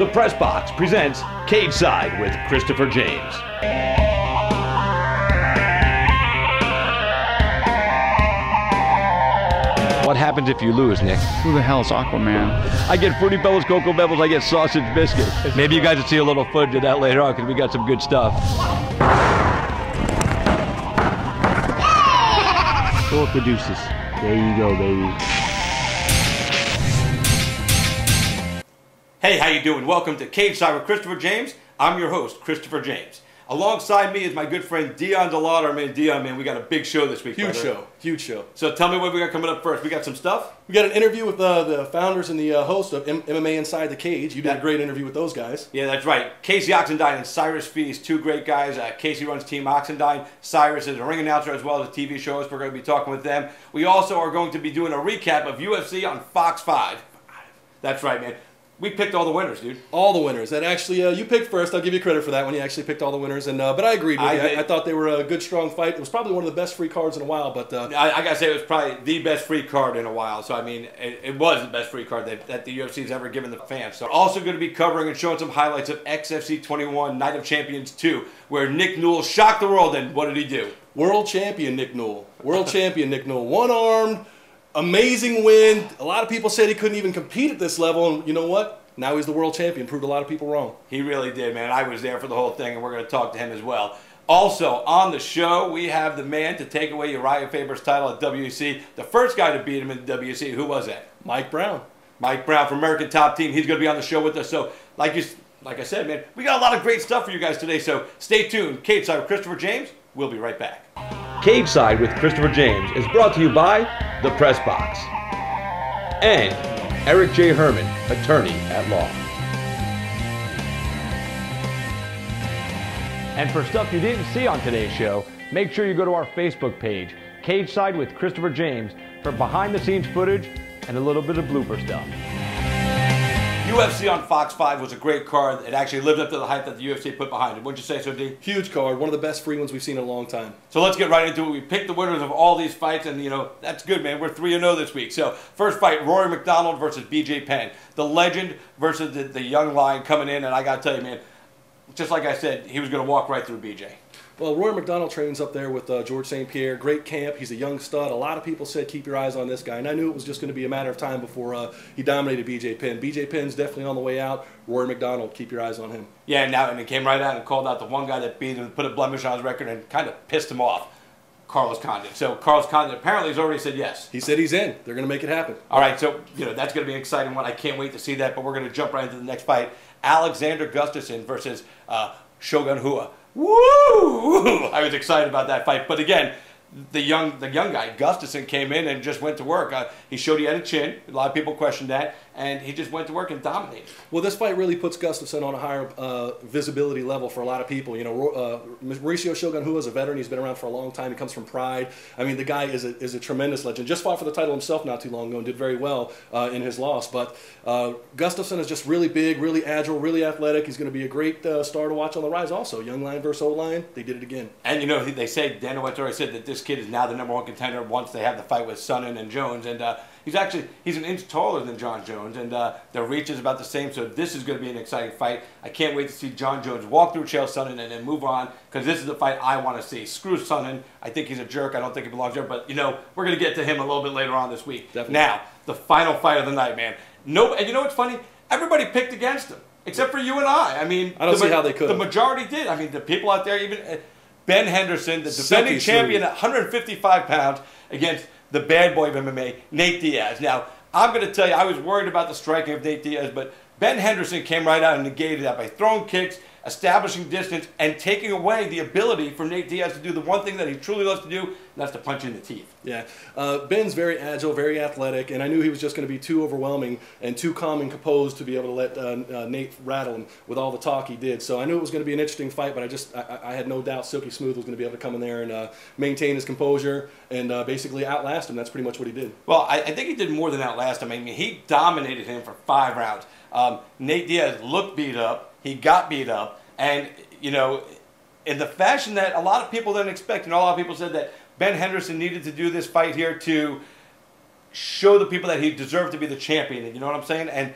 The Press Box presents Cage Side with Christopher James. What happens if you lose, Nick? Who the hell is Aquaman? I get Fruity Pebbles, Cocoa Pebbles, I get sausage biscuit. Maybe you guys will see a little footage of that later on because we got some good stuff. Go with the deuces. There you go, baby. Hey, how you doing? Welcome to Cage Side with Christopher James. I'm your host, Christopher James. Alongside me is my good friend Dion DeLauder. Man, Dion, man, we got a big show this week. Huge show, huge show. So tell me what we got coming up first. We got some stuff? We got an interview with the founders and the host of MMA Inside the Cage. You did a great interview with those guys. Yeah, that's right. Casey Oxendine and Cyrus Feast, two great guys. Casey runs Team Oxendine. Cyrus is a ring announcer as well as a TV show host. We're going to be talking with them. We also are going to be doing a recap of UFC on Fox 5. That's right, man. We picked all the winners, dude. All the winners. And actually, you picked first. I'll give you credit for that one. You actually picked all the winners. And but I agreed with you. I thought they were a good, strong fight. It was probably one of the best free cards in a while. But I got to say, it was probably the best free card in a while. So, I mean, it was the best free card that the UFC's ever given the fans. So, also going to be covering and showing some highlights of XFC 21 Night of Champions 2, where Nick Newell shocked the world. And what did he do? World champion Nick Newell. World champion Nick Newell. One-armed, amazing win. A lot of people said he couldn't even compete at this level. And you know what? Now he's the world champion. Proved a lot of people wrong. He really did, man. I was there for the whole thing, and we're going to talk to him as well. Also, on the show, we have the man to take away Uriah Faber's title at WEC. The first guy to beat him in WEC. Who was that? Mike Brown. Mike Brown from American Top Team. He's going to be on the show with us. So, like I said, man, we got a lot of great stuff for you guys today. So, stay tuned. Cage Side with Christopher James. We'll be right back. Cage Side with Christopher James is brought to you by The Press Box and Eric J. Herman, attorney at law. And for stuff you didn't see on today's show, make sure you go to our Facebook page, Cage Side with Christopher James, for behind-the-scenes footage and a little bit of blooper stuff. UFC on Fox 5 was a great card. It actually lived up to the hype that the UFC put behind it. Wouldn't you say so, D? Huge card. One of the best free ones we've seen in a long time. So let's get right into it. We picked the winners of all these fights, and, you know, that's good, man. We're 3-0 this week. So, first fight, Rory McDonald versus BJ Penn. The legend versus the young lion coming in, and I got to tell you, man, just like I said, he was going to walk right through BJ. Well, Rory McDonald trains up there with George St. Pierre. Great camp. He's a young stud. A lot of people said keep your eyes on this guy, and I knew it was just going to be a matter of time before he dominated BJ Penn. BJ Penn's definitely on the way out. Rory McDonald, keep your eyes on him. Yeah, and he came right out and called out the one guy that beat him, put a blemish on his record, and kind of pissed him off, Carlos Condit. So Carlos Condit apparently has already said yes. He said he's in. They're going to make it happen. All right, so you know that's going to be an exciting one. I can't wait to see that, but we're going to jump right into the next fight. Alexander Gustafsson versus Shogun Rua. Woo! I was excited about that fight. But again, the young guy, Gustafsson, came in and just went to work. He showed he had a chin. A lot of people questioned that. And he just went to work and dominated. Well, this fight really puts Gustafsson on a higher visibility level for a lot of people. You know, Mauricio Shogun Rua is a veteran. He's been around for a long time. He comes from Pride. I mean, the guy is a tremendous legend. Just fought for the title himself not too long ago and did very well in his loss. But Gustafsson is just really big, really agile, really athletic. He's going to be a great star to watch on the rise also. Young lion versus old lion. They did it again. And, you know, they say, Dan O'Ettori said that this kid is now the #1 contender once they have the fight with Sonnen and Jones. And he's an inch taller than John Jones, and their reach is about the same, so this is going to be an exciting fight. I can't wait to see John Jones walk through Chael Sonnen and then move on, because this is the fight I want to see. Screw Sonnen. I think he's a jerk. I don't think he belongs there, but, you know, we're going to get to him a little bit later on this week. Definitely. Now, the final fight of the night, man. And you know what's funny? Everybody picked against him, except for you and I. I mean, I don't see how they could. The majority did. I mean, the people out there, even Ben Henderson, the defending champion at 155 pounds, against the bad boy of MMA, Nate Diaz. Now, I'm going to tell you, I was worried about the striking of Nate Diaz, but Ben Henderson came right out and negated that by throwing kicks, establishing distance, and taking away the ability for Nate Diaz to do the one thing that he truly loves to do, and that's to punch in the teeth. Yeah. Ben's very agile, very athletic, and I knew he was just going to be too overwhelming and too calm and composed to be able to let Nate rattle him with all the talk he did. So I knew it was going to be an interesting fight, but I had no doubt Silky Smooth was going to be able to come in there and maintain his composure and basically outlast him. That's pretty much what he did. Well, I think he did more than outlast him. I mean, he dominated him for 5 rounds. Nate Diaz looked beat up. He got beat up, and, you know, in the fashion that a lot of people didn't expect, and a lot of people said that Ben Henderson needed to do this fight here to show the people that he deserved to be the champion, you know what I'm saying? And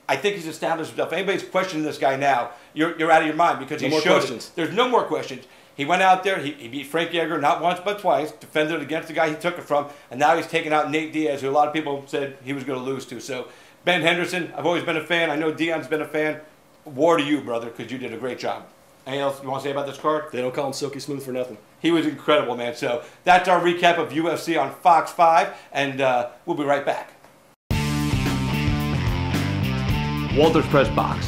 I think he's established himself. If anybody's questioning this guy now, you're out of your mind because No he more showed questions. it. There's no more questions. He went out there, he beat Frankie Edgar not once but twice, defended against the guy he took it from, and now he's taking out Nate Diaz, who a lot of people said he was going to lose to. So, Ben Henderson, I've always been a fan. I know Dion's been a fan. War to you, brother, because you did a great job. Anything else you want to say about this card? They don't call him Silky Smooth for nothing. He was incredible, man. So that's our recap of UFC on Fox 5, and we'll be right back. Walter's Press Box,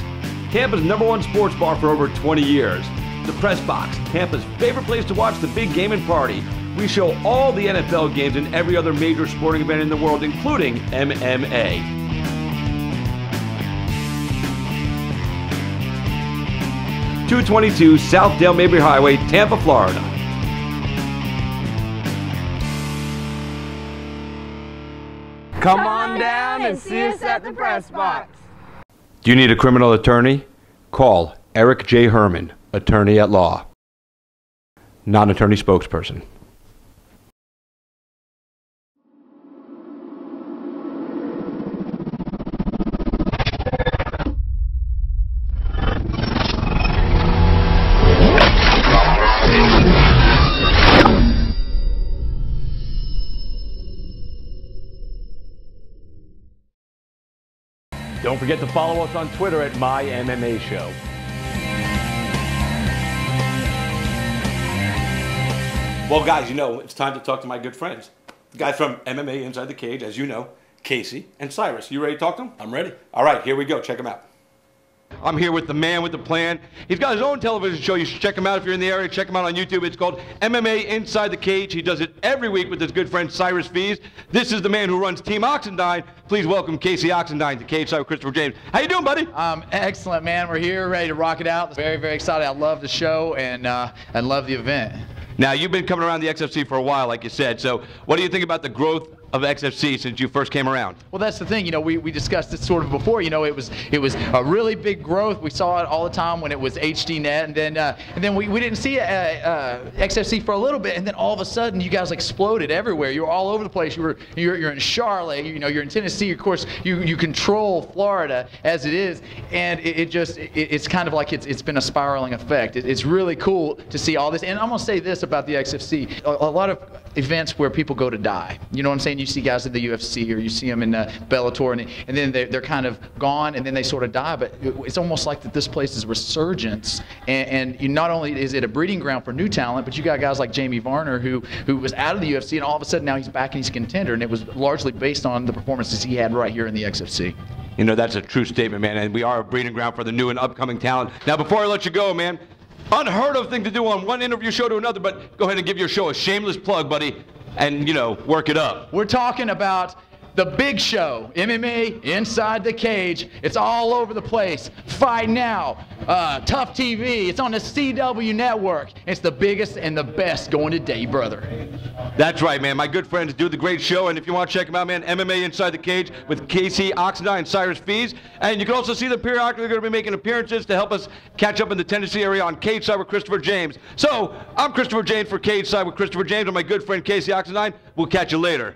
Tampa's #1 sports bar for over 20 years. The Press Box, Tampa's favorite place to watch the big game and party. We show all the NFL games and every other major sporting event in the world, including MMA. .222 South Dale Mabry Highway, Tampa, Florida. Come on down and see us at the Press Box. Do you need a criminal attorney? Call Eric J. Herman, attorney at law. Non-attorney spokesperson. Don't forget to follow us on Twitter at MyMMAShow. Well, guys, you know, it's time to talk to my good friends. The guys from MMA Inside the Cage, as you know, Casey and Cyrus. You ready to talk to them? I'm ready. All right, here we go. Check them out. I'm here with the man with the plan. He's got his own television show. You should check him out if you're in the area. Check him out on YouTube. It's called MMA Inside the Cage. He does it every week with his good friend Cyrus Fees. This is the man who runs Team Oxendine. Please welcome Casey Oxendine to Cage Side with Christopher James. How you doing, buddy? Excellent, man. We're here, ready to rock it out. Very, very excited. I love the show and love the event. Now, you've been coming around the XFC for a while, like you said. So what do you think about the growth of XFC since you first came around? Well, that's the thing. You know, we discussed this sort of before. You know, it was a really big growth. We saw it all the time when it was HDNet, and then we didn't see XFC for a little bit, and then all of a sudden you guys exploded everywhere. You were all over the place. You're in Charlotte. You know, you're in Tennessee. Of course, you control Florida as it is, and it's kind of like it's been a spiraling effect. It's really cool to see all this. And I'm gonna say this about the XFC: a lot of events where people go to die. You know what I'm saying? You see guys at the UFC or you see them in Bellator, and then they're kind of gone, and then they sort of die. But it's almost like that this place is a resurgence, and you not only is it a breeding ground for new talent, but you got guys like Jamie Varner who was out of the UFC, and all of a sudden now he's back and he's a contender, and it was largely based on the performances he had right here in the XFC. You know, that's a true statement, man, and we are a breeding ground for the new and upcoming talent. Now, before I let you go, man, unheard of thing to do on one interview show to another, but go ahead and give your show a shameless plug, buddy, and, you know, work it up. We're talking about the big show, MMA Inside the Cage. It's all over the place. Fight Now, Tough TV. It's on the CW network. It's the biggest and the best going today, brother. That's right, man. My good friends do the great show, and if you want to check them out, man, MMA Inside the Cage with Casey Oxendine and Cyrus Fees. And you can also see them periodically. They're going to be making appearances to help us catch up in the Tennessee area on Cage Side with Christopher James. So, I'm Christopher James for Cage Side with Christopher James and my good friend Casey Oxendine. We'll catch you later.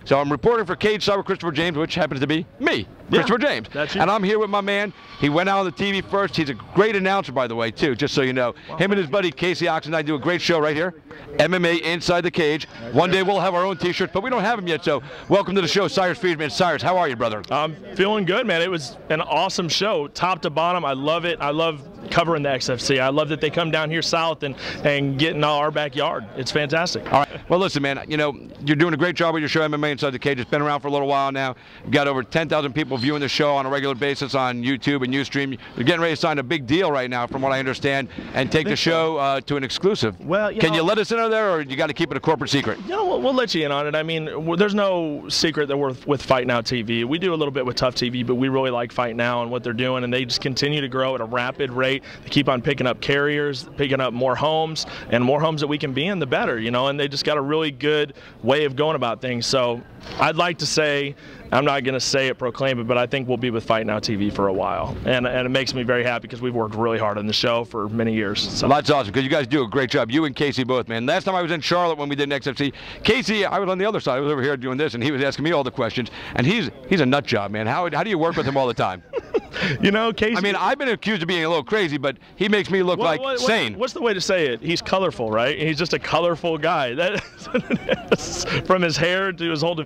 So I'm reporting for Cage Side with Christopher James, which happens to be me, Christopher James. That's you. And I'm here with my man. He went out on the TV first. He's a great announcer, by the way, too, just so you know. Him and his buddy Casey Oxendine do a great show right here, MMA Inside the Cage. One day we'll have our own T-shirts, but we don't have them yet, so welcome to the show, Cyrus Friedman. Cyrus, how are you, brother? I'm feeling good, man. It was an awesome show, top to bottom. I love it. I love covering the XFC. I love that they come down here south and get in our backyard. It's fantastic. All right. Well, listen, man, you know, you're doing a great job with your show, MMA Inside the Cage. It's been around for a little while now. You've got over 10,000 people viewing the show on a regular basis on YouTube and Ustream. You're getting ready to sign a big deal right now, from what I understand, and take the show to an exclusive. Well, can you let us in on there, or you got to keep it a corporate secret? You know, we'll let you in on it. I mean, there's no secret that we're with Fight Now TV. We do a little bit with Tough TV, but we really like Fight Now and what they're doing, and they just continue to grow at a rapid rate. They keep on picking up carriers, picking up more homes, and more homes that we can be in, the better, you know, and they just got a really good way of going about things. So I'd like to say, I'm not going to say it, proclaim it, but I think we'll be with Fight Now TV for a while. And it makes me very happy because we've worked really hard on the show for many years. So. Well, that's awesome because you guys do a great job. You and Casey both, man. Last time I was in Charlotte when we did an XFC, Casey, I was on the other side. I was over here doing this, and he was asking me all the questions. And he's a nut job, man. How do you work with him all the time? You know, Casey. I mean, I've been accused of being a little crazy, but he makes me look sane. What's the way to say it? He's colorful, right? He's just a colorful guy. From his hair to his whole.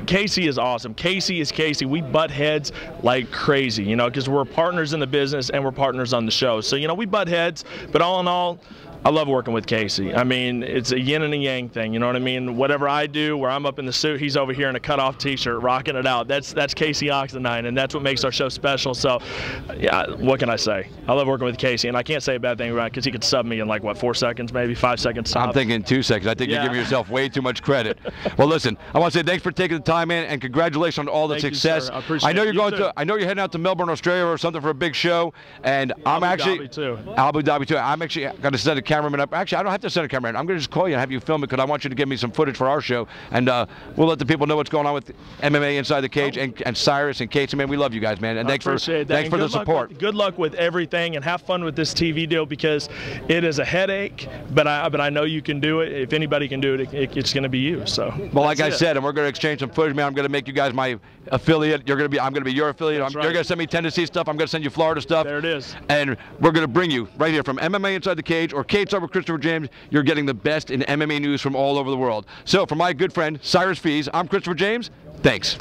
Casey is awesome. Casey is Casey. We butt heads like crazy, you know, because we're partners in the business and we're partners on the show. So, you know, we butt heads, but all in all, I love working with Casey. I mean, it's a yin and a yang thing, you know what I mean? Whatever I do, where I'm up in the suit, he's over here in a cutoff t-shirt, rocking it out. That's Casey Oxendine, and that's what makes our show special. So, yeah, what can I say? I love working with Casey, and I can't say a bad thing about it because he could sub me in like, what, 4 seconds, maybe 5 seconds top. I'm thinking 2 seconds. I think you're giving yourself way too much credit. Well, listen, I want to say thanks for taking the time, man, and congratulations on all the success. You, I appreciate I know you're going to. I know you're heading out to Melbourne, Australia, or something for a big show, and I'm actually Abu Dhabi too. I'm actually going to send a cameraman up. Actually, I don't have to send a cameraman. I'm going to just call you and have you film it because I want you to give me some footage for our show, and we'll let the people know what's going on with MMA Inside the Cage and Cyrus and Casey. Man, we love you guys, man, and thanks for the support. Good luck with everything, and have fun with this TV deal because it is a headache, but I know you can do it. If anybody can do it, it's going to be you. So. Well, like I said, and we're going to exchange some footage, man. I'm going to make you guys my affiliate. I'm going to be your affiliate. You're going to send me Tennessee stuff. I'm going to send you Florida stuff. There it is. And we're going to bring you right here from MMA Inside the Cage or Cage Star with Christopher James. You're getting the best in MMA news from all over the world. So, for my good friend Cyrus Fees, I'm Christopher James. Thanks.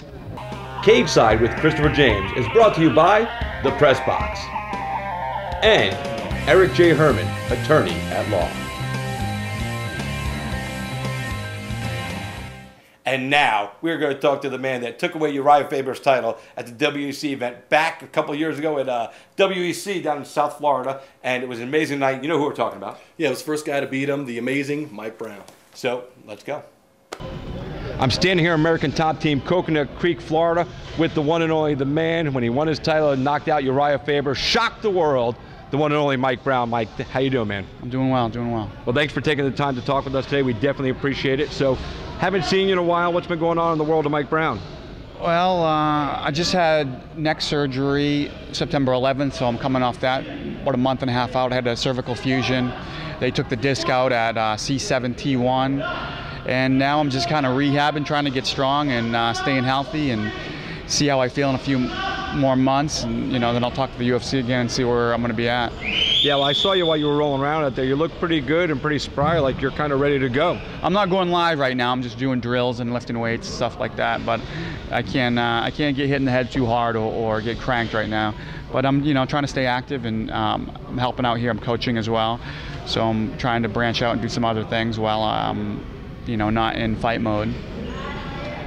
Cage Side with Christopher James is brought to you by The Press Box and Eric J. Herman, attorney at law. And now we're going to talk to the man that took away Uriah Faber's title at the WEC event back a couple years ago at WEC down in South Florida, and it was an amazing night. You know who we're talking about? Yeah, it was the first guy to beat him, the amazing Mike Brown. So let's go. I'm standing here in American Top Team, Coconut Creek, Florida, with the one and only, the man, when he won his title and knocked out Uriah Faber, shocked the world, the one and only Mike Brown. Mike, how you doing, man? I'm doing well, doing well. Well, thanks for taking the time to talk with us today. We definitely appreciate it. So, haven't seen you in a while. What's been going on in the world of Mike Brown? Well, I just had neck surgery September 11th, so I'm coming off that about a month and a half out. I had a cervical fusion. They took the disc out at C7T1, and now I'm just kind of rehabbing, trying to get strong and staying healthy and see how I feel in a few more months, and then I'll talk to the UFC again and see where I'm going to be at. Yeah, well, I saw you while you were rolling around out there. You look pretty good and pretty spry, like you're kind of ready to go. I'm not going live right now. I'm just doing drills and lifting weights and stuff like that. But I can't get hit in the head too hard or get cranked right now. But I'm trying to stay active, and I'm helping out here. I'm coaching as well, so I'm trying to branch out and do some other things while I'm not in fight mode.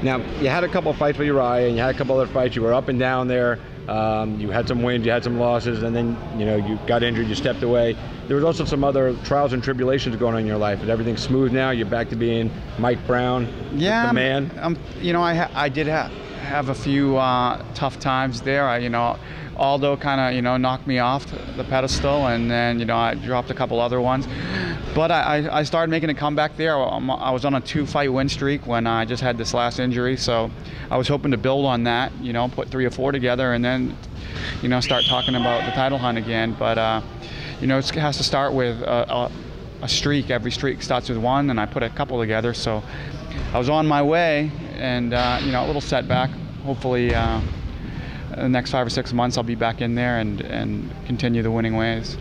Now, you had a couple of fights with Uriah, and you had a couple other fights. You were up and down there. You had some wins, you had some losses, and then you got injured, you stepped away. There was also some other trials and tribulations going on in your life. Is everything smooth now? You're back to being Mike Brown, yeah, the man? I did have a few tough times there. Aldo kind of knocked me off the pedestal, and then I dropped a couple other ones. But I started making a comeback there. I was on a 2-fight win streak when I just had this last injury, so I was hoping to build on that, put 3 or 4 together, and then start talking about the title hunt again. But it has to start with a streak. Every streak starts with 1, and I put a couple together, so I was on my way, and a little setback. Hopefully the next 5 or 6 months I'll be back in there and continue the winning ways.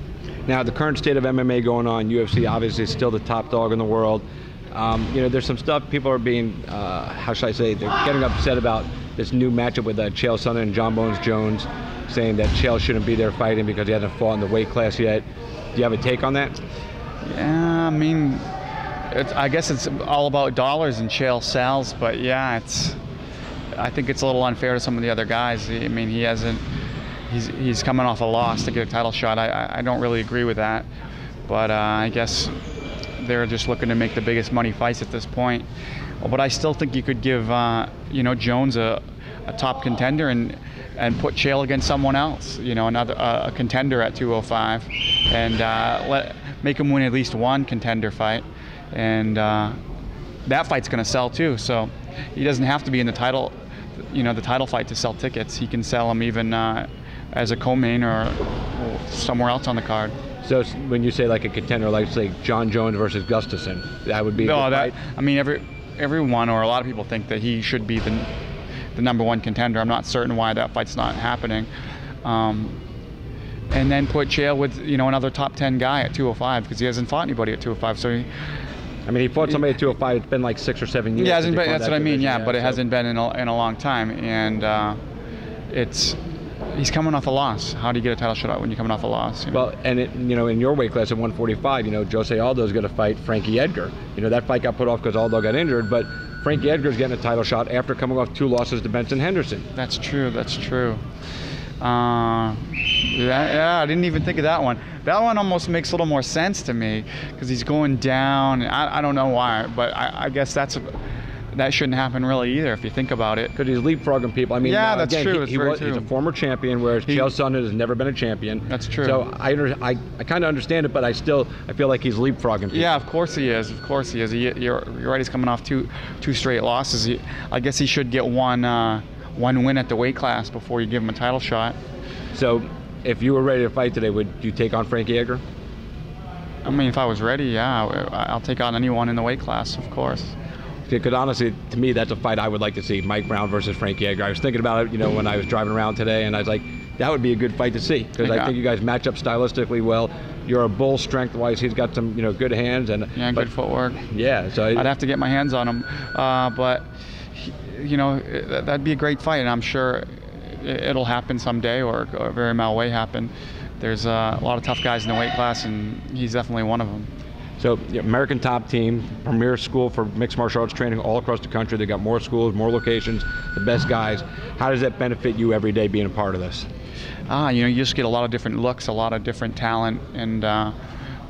Now, the current state of MMA going on, UFC obviously is still the top dog in the world. There's some stuff people are being, how should I say, they're getting upset about this new matchup with Chael Sonnen and John Bones Jones, saying that Chael shouldn't be there fighting because he hasn't fought in the weight class yet. Do you have a take on that? Yeah, I mean, I guess it's all about dollars and Chael sells, but yeah, I think it's a little unfair to some of the other guys. I mean, he's coming off a loss to get a title shot. I don't really agree with that, but I guess they're just looking to make the biggest money fights at this point. But I still think you could give Jones a top contender and put Chael against someone else, another a contender at 205, and make him win at least one contender fight, and that fight's going to sell too. So he doesn't have to be in the title fight to sell tickets. He can sell them even as a co-main or somewhere else on the card. So when you say like a contender, like say John Jones versus Gustafson, that would be the fight? I mean, everyone or a lot of people think that he should be the #1 contender. I'm not certain why that fight's not happening, And then put Chael with, you know, another top 10 guy at 205, because he hasn't fought anybody at 205. So I mean, he fought somebody at 205. It's been like 6 or 7 years. Yeah, hasn't been, that's what I mean. Yeah, but it hasn't been in a long time, and he's coming off a loss. How do you get a title shot when you're coming off a loss? You know? Well, and you know, in your weight class at 145, you know, Jose Aldo's going to fight Frankie Edgar. You know, that fight got put off because Aldo got injured, but Frankie Edgar's getting a title shot after coming off 2 losses to Benson Henderson. That's true. That's true. Yeah, I didn't even think of that one. That one almost makes a little more sense to me because he's going down. I don't know why, but I guess that shouldn't happen really either if you think about it. Because he's leapfrogging people. I mean, yeah, that's again, true. He's a former champion, whereas Chael Sonnen has never been a champion. That's true. So I kind of understand it, but I feel like he's leapfrogging people. Yeah, of course he is. Of course he is. You're right. He's coming off two straight losses. I guess he should get one win at the weight class before you give him a title shot. So, if you were ready to fight today, would you take on Frankie Edgar? I mean, if I was ready, yeah, I'll take on anyone in the weight class, of course. Because honestly, to me, that's a fight I would like to see, Mike Brown versus Frankie Edgar. I was thinking about it, you know, when I was driving around today, and I was like, that would be a good fight to see, because I think you guys match up stylistically well. You're a bull strength-wise. He's got some, you know, good hands and good footwork. Yeah, so I'd have to get my hands on him, but you know, that'd be a great fight, and I'm sure it'll happen someday, or very well may happen. There's a lot of tough guys in the weight class, and he's definitely one of them. So, American Top Team, premier school for mixed martial arts training all across the country. They got more schools, more locations, the best guys. How does that benefit you every day being a part of this? You know, you just get a lot of different looks, a lot of different talent, and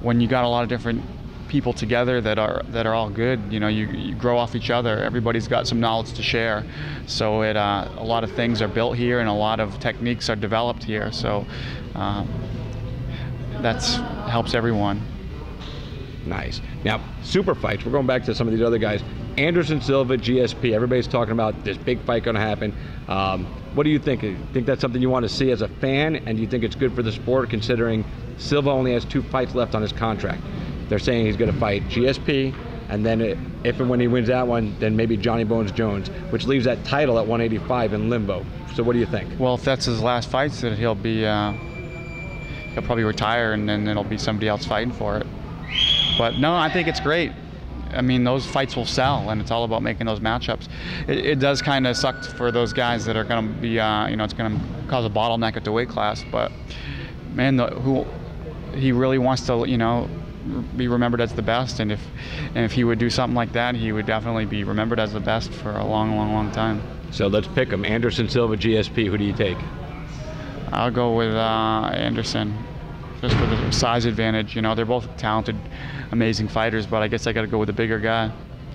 when you got a lot of different people together that are all good, you know, you grow off each other. Everybody's got some knowledge to share, so a lot of things are built here, and a lot of techniques are developed here. So that helps everyone. Nice. Now, super fights. We're going back to some of these other guys. Anderson Silva, GSP. Everybody's talking about this big fight going to happen. What do you think? Do you think that's something you want to see as a fan, and do you think it's good for the sport, considering Silva only has 2 fights left on his contract? They're saying he's going to fight GSP, and then if and when he wins that one, then maybe Johnny Bones Jones, which leaves that title at 185 in limbo. So what do you think? Well, if that's his last fights, then he'll probably retire, and then it'll be somebody else fighting for it. But no, I think it's great. I mean, those fights will sell, and it's all about making those matchups. It does kind of suck for those guys that are going to be, you know, it's going to cause a bottleneck at the weight class. But man, he really wants to, you know, be remembered as the best, and if he would do something like that, he would definitely be remembered as the best for a long time. So let's pick him. Anderson Silva, GSP. Who do you take? I'll go with Anderson, just for the size advantage. You know, they're both talented, amazing fighters, but I guess I got to go with the bigger guy.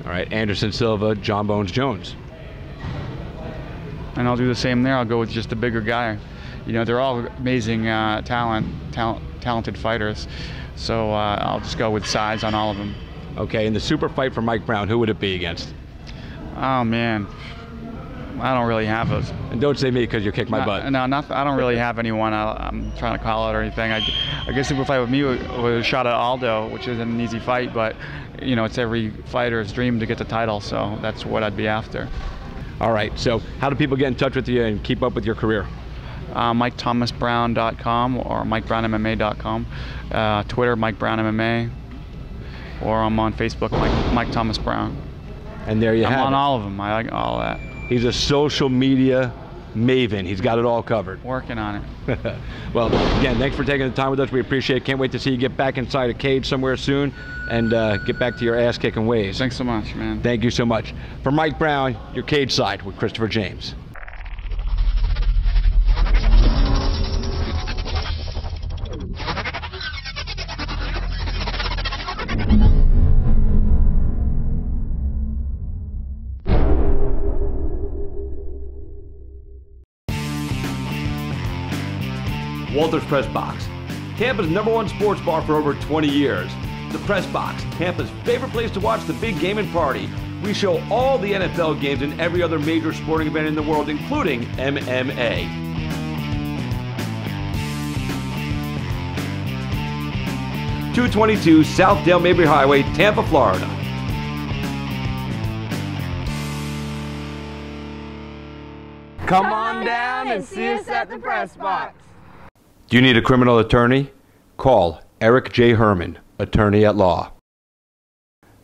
All right, Anderson Silva, John Bones Jones. And I'll do the same there. I'll go with just the bigger guy. You know, they're all amazing talented fighters. So I'll just go with size on all of them. Okay, in the super fight for Mike Brown, who would it be against? Oh man, I don't really have a. And don't say me, because you kicked my butt. No, I don't really have anyone I'm trying to call out or anything. I guess super fight with me was a shot at Aldo, which isn't an easy fight, but you know, it's every fighter's dream to get the title, so that's what I'd be after. All right, so how do people get in touch with you and keep up with your career? MikeThomasBrown.com or MikeBrownMMA.com. Twitter, Mike Brown MMA, or I'm on Facebook, Mike Thomas Brown. And there you have it. I'm on all of them. I like all that. He's a social media maven. He's got it all covered. Working on it. Well, again, thanks for taking the time with us. We appreciate it. Can't wait to see you get back inside a cage somewhere soon and get back to your ass-kicking ways. Thanks so much, man. Thank you so much. For Mike Brown, your cage side with Christopher James. Walters Press Box, Tampa's #1 sports bar for over 20 years. The Press Box, Tampa's favorite place to watch the big game and party. We show all the NFL games and every other major sporting event in the world, including MMA. .222 South Dale Mabry Highway, Tampa, Florida. Come on down and see us at the Press Box. Do you need a criminal attorney? Call Eric J. Herman, attorney at law.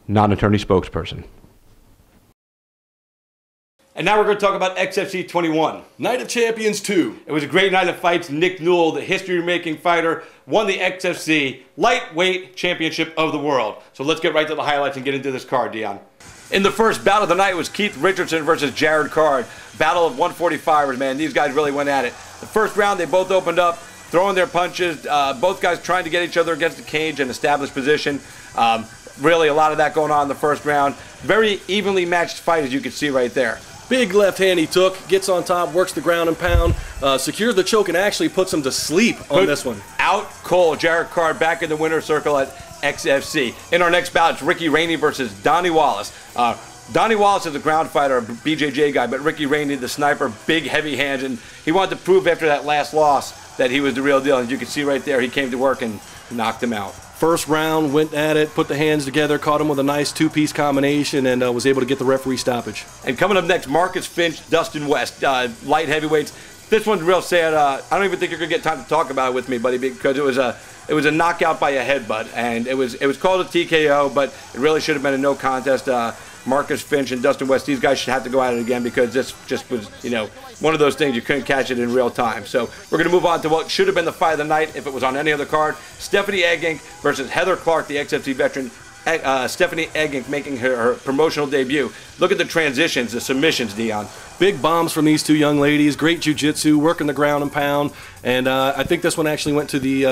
Non-attorney spokesperson. And now we're going to talk about XFC 21. Night of Champions 2. It was a great night of fights. Nick Newell, the history-making fighter, won the XFC Lightweight Championship of the World. So let's get right to the highlights and get into this card, Dion. In the first bout of the night was Keith Richardson versus JARROD. Battle of 145ers, man. These guys really went at it. The first round, they both opened up, throwing their punches. Both guys trying to get each other against the cage and establish position. Really a lot of that going on in the first round. Very evenly matched fight, as you can see right there. Big left hand he took, gets on top, works the ground and pound, secures the choke, and actually puts him to sleep on this one. Out cold. JARROD back in the winner's circle at XFC. In our next bout, it's Ricky Rainey versus Donnie Wallace. Donnie Wallace is a ground fighter, a BJJ guy, but Ricky Rainey, the sniper, big, heavy hands, and he wanted to prove after that last loss that he was the real deal. And you can see right there, he came to work and knocked him out. First round, went at it, put the hands together, caught him with a nice two-piece combination, and was able to get the referee stoppage. And coming up next, Marcus Finch, Dustin West, light heavyweights. This one's real sad. I don't even think you're gonna get time to talk about it with me, buddy, because it was a knockout by a headbutt, and it was called a TKO, but it really should have been a no contest. Marcus Finch and Dustin West, these guys should have to go at it again, because this just was, you know, one of those things you couldn't catch it in real time. So we're going to move on to what should have been the fight of the night if it was on any other card. Stephanie Eggink versus Heather Clark, the XFC veteran. Stephanie Eggink making her promotional debut. Look at the transitions, the submissions, Dion. Big bombs from these two young ladies. Great jiu-jitsu, working the ground and pound. And I think this one actually went to the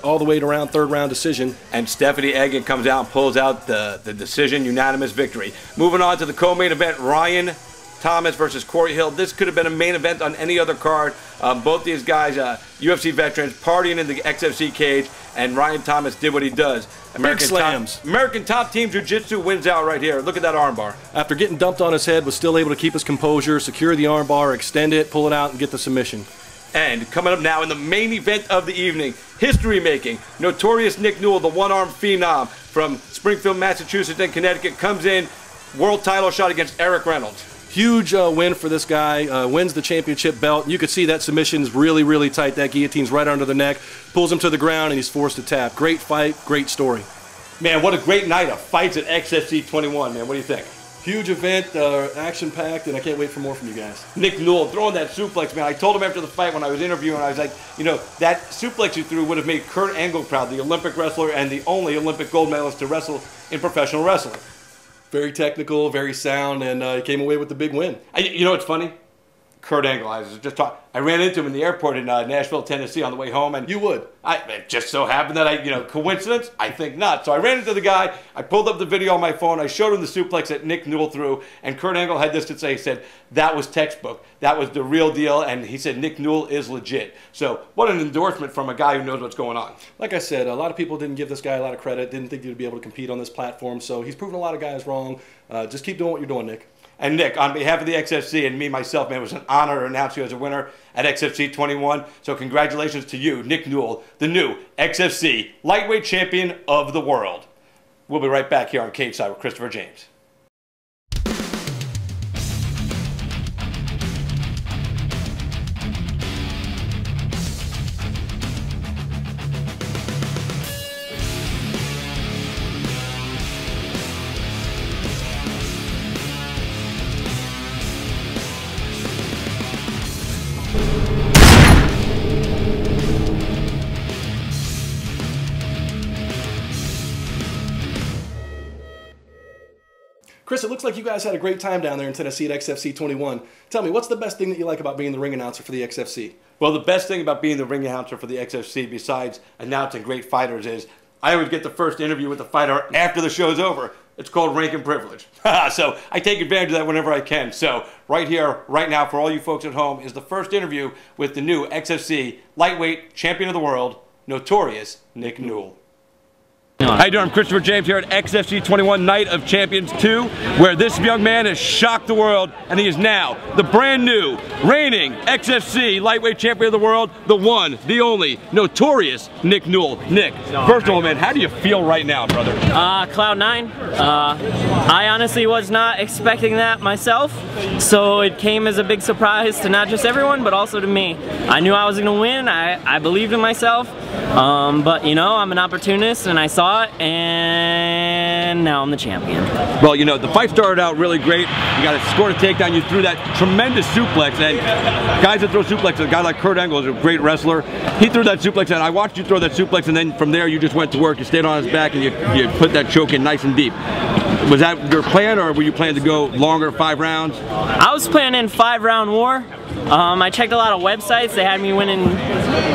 all the way to round, third round decision. And Stephanie Eggink comes out and pulls out the decision, unanimous victory. Moving on to the co-main event, Ryan Thomas versus Corey Hill. This could have been a main event on any other card. Both these guys, UFC veterans, partying in the XFC cage, and Ryan Thomas did what he does. American Top Team Jiu-Jitsu wins out right here. Look at that armbar. After getting dumped on his head, was still able to keep his composure, secure the armbar, extend it, pull it out, and get the submission. And coming up now in the main event of the evening, history-making, notorious Nick Newell, the one-armed phenom from Springfield, Massachusetts and Connecticut, comes in, world title shot against Eric Reynolds. Huge win for this guy, wins the championship belt. You could see that submission's really, really tight. That guillotine's right under the neck, pulls him to the ground, and he's forced to tap. Great fight, great story. Man, what a great night of fights at XFC 21, man. What do you think? Huge event, action-packed, and I can't wait for more from you guys. Nick Newell throwing that suplex, man. I told him after the fight when I was interviewing, I was like, you know, that suplex you threw would have made Kurt Angle proud, the Olympic wrestler and the only Olympic gold medalist to wrestle in professional wrestling. Very technical, very sound, and he came away with the big win. You know what's funny? Kurt Angle, I ran into him in the airport in Nashville, Tennessee on the way home. And you would? It just so happened that coincidence? I think not. So I ran into the guy, I pulled up the video on my phone, I showed him the suplex that Nick Newell threw, and Kurt Angle had this to say. He said, that was textbook. That was the real deal, and he said Nick Newell is legit. So what an endorsement from a guy who knows what's going on. Like I said, a lot of people didn't give this guy a lot of credit, didn't think he would be able to compete on this platform, so he's proven a lot of guys wrong. Just keep doing what you're doing, Nick. And Nick, on behalf of the XFC and me, myself, man, it was an honor to announce you as a winner at XFC 21. So congratulations to you, Nick Newell, the new XFC Lightweight Champion of the World. We'll be right back here on Cage Side with Christopher James. Chris, it looks like you guys had a great time down there in Tennessee at XFC 21. Tell me, what's the best thing that you like about being the ring announcer for the XFC? Well, the best thing about being the ring announcer for the XFC, besides announcing great fighters, is I always get the first interview with the fighter after the show's over. It's called rank and privilege. So I take advantage of that whenever I can. So right here, right now, for all you folks at home, is the first interview with the new XFC Lightweight Champion of the World, notorious Nick Newell. How you doing? I'm Christopher James here at XFC 21 Night of Champions 2, where this young man has shocked the world, and he is now the brand new, reigning XFC lightweight champion of the world, the one, the only, notorious Nick Newell. Nick, first of all, man, how do you feel right now, brother? Cloud 9. I honestly was not expecting that myself, so it came as a big surprise to not just everyone, but also to me. I knew I was going to win. I believed in myself, but you know, I'm an opportunist, and I saw it, and now I'm the champion. Well, you know, the fight started out really great. You got to score a takedown. You threw that tremendous suplex, and guys that throw suplexes, a guy like Kurt Angle is a great wrestler. He threw that suplex, and I watched you throw that suplex, and then from there you just went to work. You stayed on his back, and you put that choke in nice and deep. Was that your plan, or were you planning to go longer, 5 rounds? I was planning 5-round war. I checked a lot of websites. They had me winning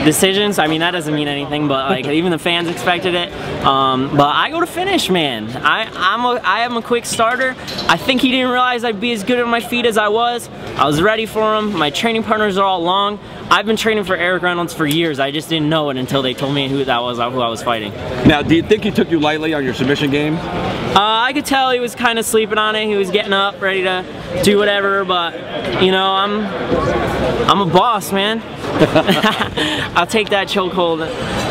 decisions. I mean, that doesn't mean anything, but like even the fans expected it. But I go to finish, man. I am a quick starter. I think he didn't realize I'd be as good on my feet as I was. I was ready for him. My training partners are all long. I've been training for Eric Reynolds for years. I just didn't know it until they told me who I was fighting. Now, do you think he took you lightly on your submission game? I could tell he was kind of sleeping on it. He was getting up, ready to do whatever, but you know, I'm a boss, man. I'll take that chokehold.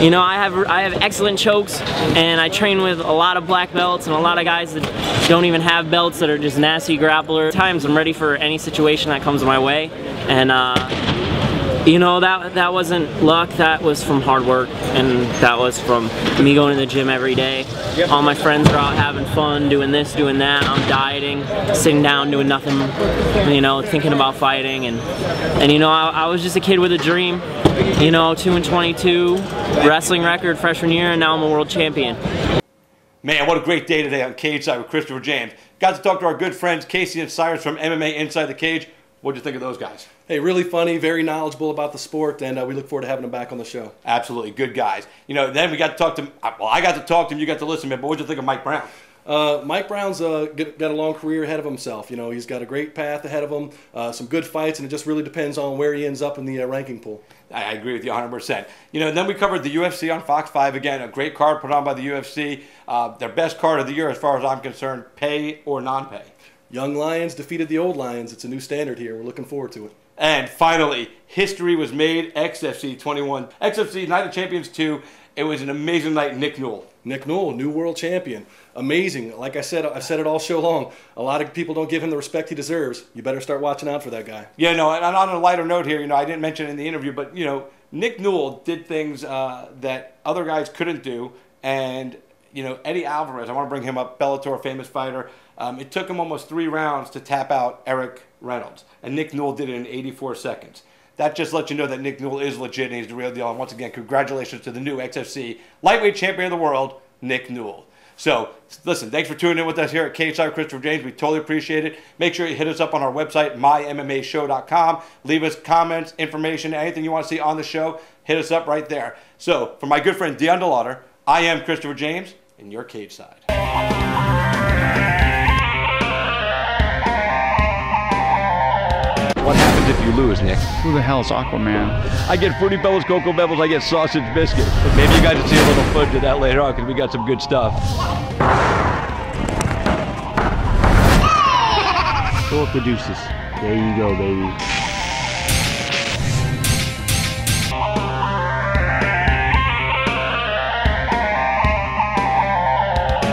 You know, I have excellent chokes, and I train with a lot of black belts and a lot of guys that don't even have belts that are just nasty grapplers. At times I'm ready for any situation that comes my way, and you know, that wasn't luck. That was from hard work, and that was from me going to the gym every day. All my friends are out having fun, doing this, doing that. I'm dieting, sitting down, doing nothing, you know, thinking about fighting. And you know, I was just a kid with a dream. You know, 2-22, wrestling record freshman year, and now I'm a world champion. Man, what a great day today on Cage Side with Christopher James. Got to talk to our good friends Casey and Cyrus from MMA Inside the Cage. What'd you think of those guys? Hey, really funny, very knowledgeable about the sport, and we look forward to having them back on the show. Absolutely, good guys. You know, then we got to talk to, well, I got to talk to him, you got to listen to him, but what'd you think of Mike Brown? Mike Brown's got a long career ahead of himself. You know, he's got a great path ahead of him, some good fights, and it just really depends on where he ends up in the ranking pool. I agree with you 100%. You know, then we covered the UFC on Fox 5 again, a great card put on by the UFC. Their best card of the year as far as I'm concerned, pay or non-pay. Young Lions defeated the old Lions. It's a new standard here. We're looking forward to it. And finally, history was made, XFC 21. XFC Night of Champions 2. It was an amazing night. Nick Newell. Nick Newell, new world champion. Amazing. Like I said, I've said it all show long. A lot of people don't give him the respect he deserves. You better start watching out for that guy. Yeah, no, and on a lighter note here, you know, I didn't mention it in the interview, but, you know, Nick Newell did things that other guys couldn't do. And, you know, Eddie Alvarez, I want to bring him up, Bellator, famous fighter. It took him almost 3 rounds to tap out Eric Reynolds. And Nick Newell did it in 84 seconds. That just lets you know that Nick Newell is legit and he's the real deal. And once again, congratulations to the new XFC lightweight champion of the world, Nick Newell. So, listen, thanks for tuning in with us here at Cage Side with Christopher James. We totally appreciate it. Make sure you hit us up on our website, mymmashow.com. Leave us comments, information, anything you want to see on the show. Hit us up right there. So, for my good friend Dion DeLauder, I am Christopher James, and you're Cage Side. What happens if you lose, Nick? Who the hell is Aquaman? I get Fruity Pebbles, Cocoa Pebbles, I get sausage biscuits. Maybe you guys will see a little footage of that later on because we got some good stuff. Throw up the deuces. There you go, baby.